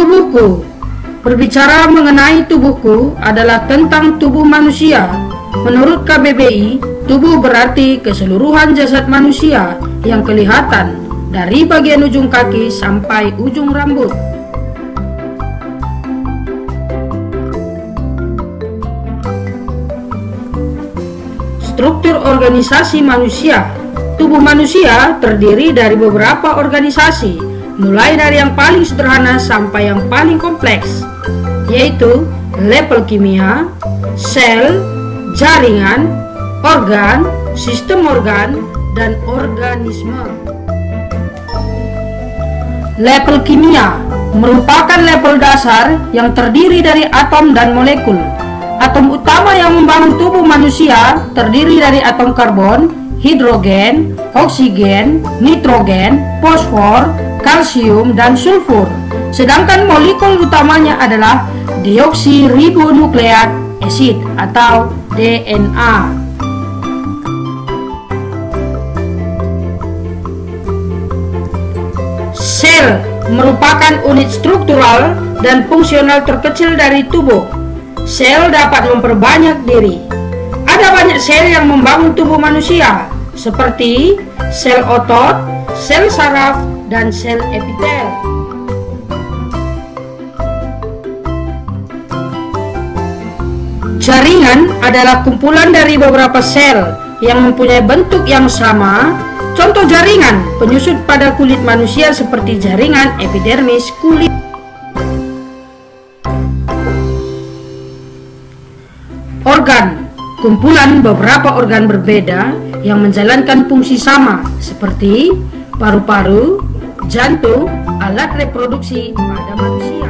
Tubuhku. Berbicara mengenai tubuhku adalah tentang tubuh manusia. Menurut KBBI, tubuh berarti keseluruhan jasad manusia yang kelihatan dari bagian ujung kaki sampai ujung rambut. Struktur organisasi manusia. Tubuh manusia terdiri dari beberapa organisasi, mulai dari yang paling sederhana sampai yang paling kompleks, yaitu level kimia, sel, jaringan, organ, sistem organ, dan organisme. Level kimia merupakan level dasar yang terdiri dari atom dan molekul. Atom utama yang membangun tubuh manusia terdiri dari atom karbon, hidrogen, oksigen, nitrogen, fosfor, kalsium, dan sulfur. Sedangkan molekul utamanya adalah deoksiribonukleat asid atau DNA. Sel merupakan unit struktural dan fungsional terkecil dari tubuh. Sel dapat memperbanyak diri. Ada banyak sel yang membangun tubuh manusia, seperti sel otot, sel saraf, dan sel epitel. Jaringan adalah kumpulan dari beberapa sel yang mempunyai bentuk yang sama. Contoh jaringan penyusun pada kulit manusia seperti jaringan epidermis kulit. Organ, kumpulan beberapa organ berbeda yang menjalankan fungsi sama seperti paru-paru, jantung, alat reproduksi pada manusia.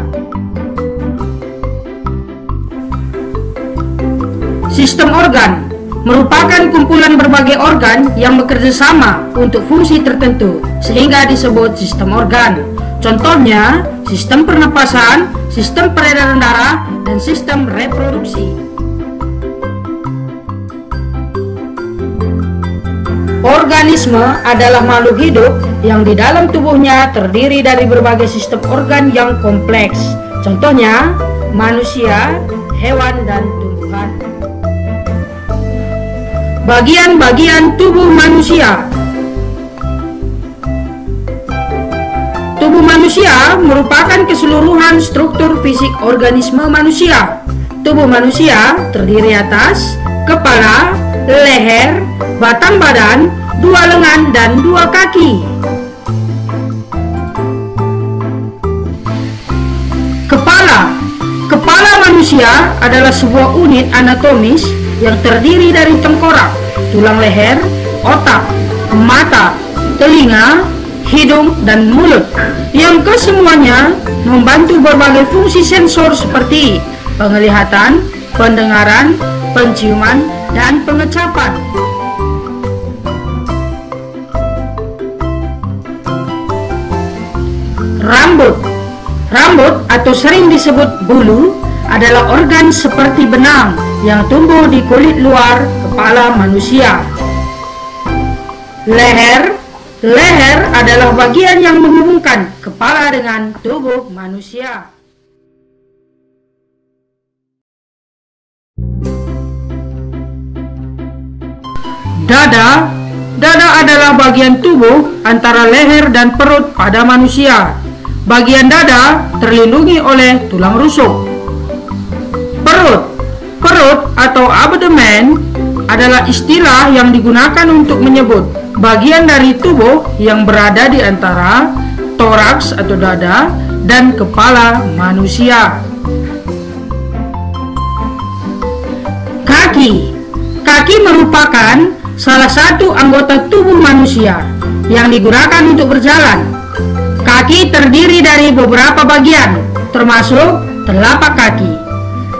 Sistem organ merupakan kumpulan berbagai organ yang bekerja sama untuk fungsi tertentu sehingga disebut sistem organ. Contohnya, sistem pernapasan, sistem peredaran darah, dan sistem reproduksi. Organisme adalah makhluk hidup yang di dalam tubuhnya terdiri dari berbagai sistem organ yang kompleks. Contohnya, manusia, hewan, dan tumbuhan. Bagian-bagian tubuh manusia. Tubuh manusia merupakan keseluruhan struktur fisik organisme manusia. Tubuh manusia terdiri atas kepala, leher, batang badan, dua lengan, dan dua kaki. Kepala manusia adalah sebuah unit anatomis yang terdiri dari tengkorak, tulang leher, otak, mata, telinga, hidung, dan mulut, yang kesemuanya membantu berbagai fungsi sensor seperti penglihatan, pendengaran, penciuman, dan pengecapan. Rambut atau sering disebut bulu adalah organ seperti benang yang tumbuh di kulit luar kepala manusia. Leher adalah bagian yang menghubungkan kepala dengan tubuh manusia. Dada adalah bagian tubuh antara leher dan perut pada manusia. Bagian dada terlindungi oleh tulang rusuk. Perut atau abdomen adalah istilah yang digunakan untuk menyebut bagian dari tubuh yang berada di antara toraks atau dada dan kepala manusia. Kaki merupakan salah satu anggota tubuh manusia yang digunakan untuk berjalan. Kaki terdiri dari beberapa bagian, termasuk telapak kaki.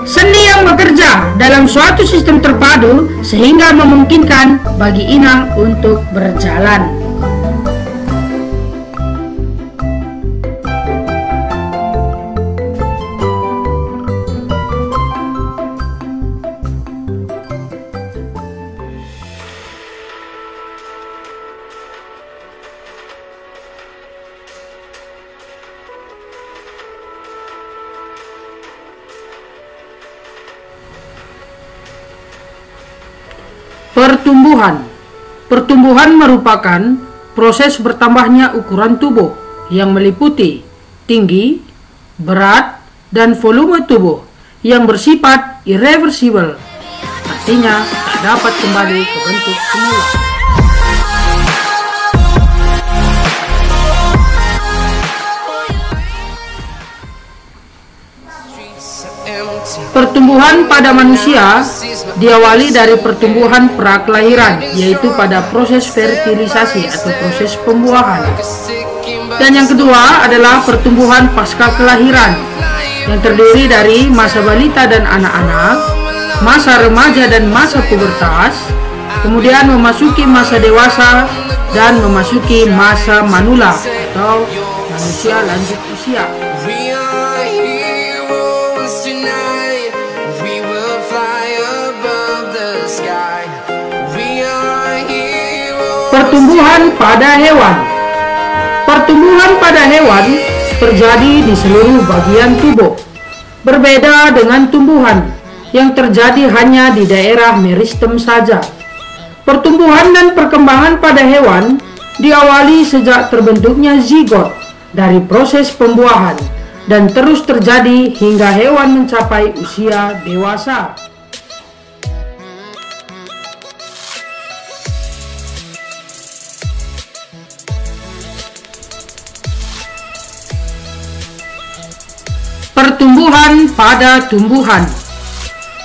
Sendi yang bekerja dalam suatu sistem terpadu sehingga memungkinkan bagi inang untuk berjalan. Pertumbuhan. Pertumbuhan merupakan proses bertambahnya ukuran tubuh yang meliputi tinggi, berat, dan volume tubuh yang bersifat irreversibel. Artinya tak dapat kembali ke bentuk semula. Pertumbuhan pada manusia diawali dari pertumbuhan prakelahiran, yaitu pada proses fertilisasi atau proses pembuahan. Dan yang kedua adalah pertumbuhan pasca kelahiran, yang terdiri dari masa balita dan anak-anak, masa remaja dan masa pubertas, kemudian memasuki masa dewasa, dan memasuki masa manula atau manusia lanjut usia. Pertumbuhan pada hewan. Pertumbuhan pada hewan terjadi di seluruh bagian tubuh. Berbeda dengan tumbuhan yang terjadi hanya di daerah meristem saja. Pertumbuhan dan perkembangan pada hewan diawali sejak terbentuknya zigot dari proses pembuahan dan terus terjadi hingga hewan mencapai usia dewasa. Pertumbuhan pada tumbuhan.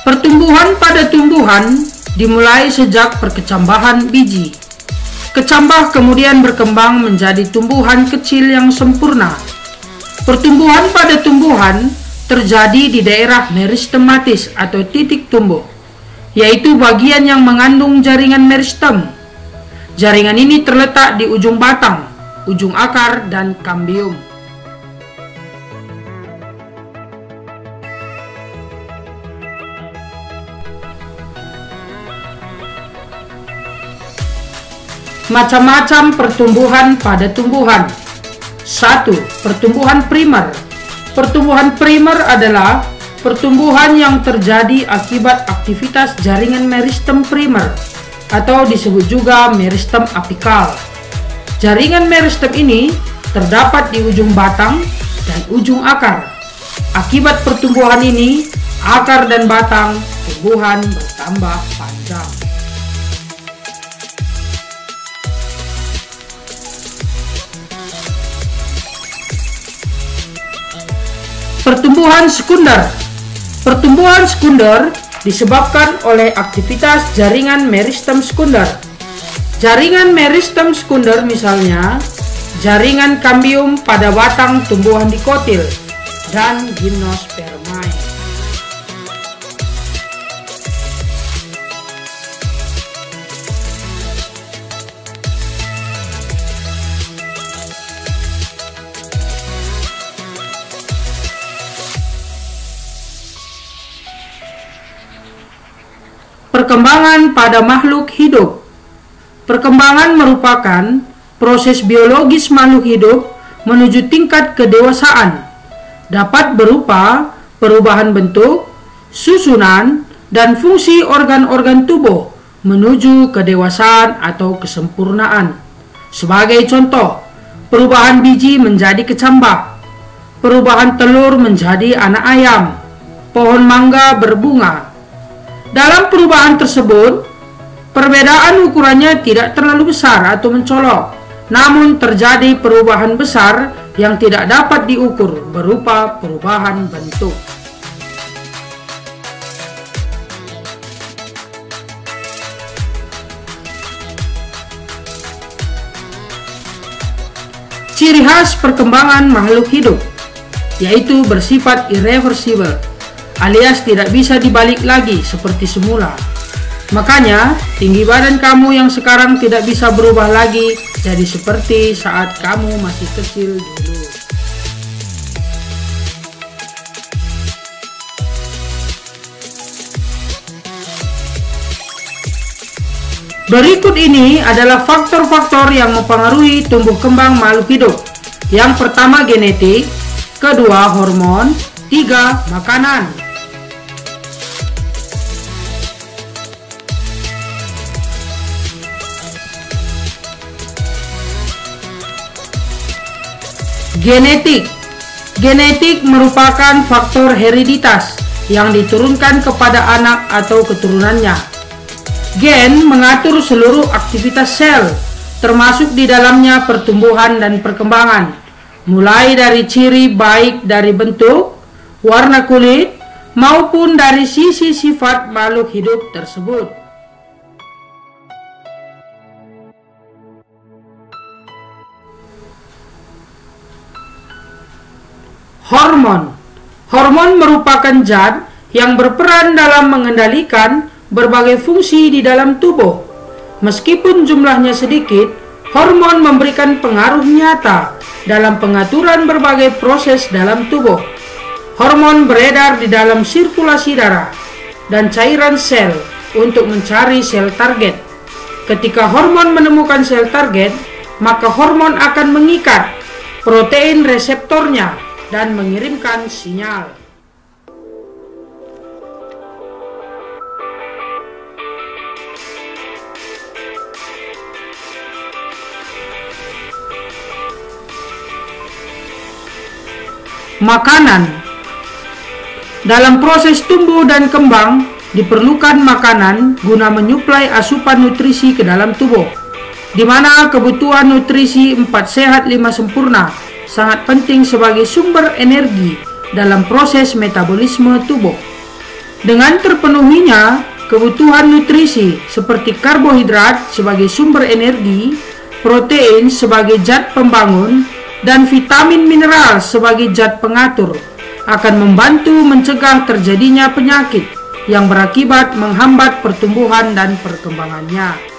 Pertumbuhan pada tumbuhan dimulai sejak perkecambahan biji. Kecambah kemudian berkembang menjadi tumbuhan kecil yang sempurna. Pertumbuhan pada tumbuhan terjadi di daerah meristematis atau titik tumbuh, yaitu bagian yang mengandung jaringan meristem. Jaringan ini terletak di ujung batang, ujung akar, dan kambium. Macam-macam pertumbuhan pada tumbuhan. 1. Pertumbuhan primer. Pertumbuhan primer adalah pertumbuhan yang terjadi akibat aktivitas jaringan meristem primer atau disebut juga meristem apikal. Jaringan meristem ini terdapat di ujung batang dan ujung akar. Akibat pertumbuhan ini, akar dan batang tumbuhan bertambah panjang. Pertumbuhan sekunder. Pertumbuhan sekunder disebabkan oleh aktivitas jaringan meristem sekunder. Jaringan meristem sekunder misalnya jaringan kambium pada batang tumbuhan dikotil dan gimnospermae. Perkembangan pada makhluk hidup. Perkembangan merupakan proses biologis makhluk hidup menuju tingkat kedewasaan. Dapat berupa perubahan bentuk, susunan, dan fungsi organ-organ tubuh menuju kedewasaan atau kesempurnaan. Sebagai contoh, perubahan biji menjadi kecambah, perubahan telur menjadi anak ayam, pohon mangga berbunga. Dalam perubahan tersebut, perbedaan ukurannya tidak terlalu besar atau mencolok, namun terjadi perubahan besar yang tidak dapat diukur berupa perubahan bentuk. Ciri khas perkembangan makhluk hidup, yaitu bersifat irreversibel, alias tidak bisa dibalik lagi seperti semula. Makanya, tinggi badan kamu yang sekarang tidak bisa berubah lagi jadi seperti saat kamu masih kecil dulu. Berikut ini adalah faktor-faktor yang mempengaruhi tumbuh kembang makhluk hidup. Yang pertama genetik, kedua hormon, tiga makanan. Genetik. Genetik merupakan faktor hereditas yang diturunkan kepada anak atau keturunannya. Gen mengatur seluruh aktivitas sel, termasuk di dalamnya pertumbuhan dan perkembangan, mulai dari ciri baik dari bentuk, warna kulit, maupun dari sisi sifat makhluk hidup tersebut. Hormon. Hormon merupakan zat yang berperan dalam mengendalikan berbagai fungsi di dalam tubuh. Meskipun jumlahnya sedikit, hormon memberikan pengaruh nyata dalam pengaturan berbagai proses dalam tubuh. Hormon beredar di dalam sirkulasi darah dan cairan sel untuk mencari sel target. Ketika hormon menemukan sel target, maka hormon akan mengikat protein reseptornya dan mengirimkan sinyal. Makanan. Dalam proses tumbuh dan kembang, diperlukan makanan guna menyuplai asupan nutrisi ke dalam tubuh, di mana kebutuhan nutrisi 4 sehat 5 sempurna sangat penting sebagai sumber energi dalam proses metabolisme tubuh. Dengan terpenuhinya kebutuhan nutrisi seperti karbohidrat sebagai sumber energi, protein sebagai zat pembangun, dan vitamin mineral sebagai zat pengatur, akan membantu mencegah terjadinya penyakit yang berakibat menghambat pertumbuhan dan perkembangannya.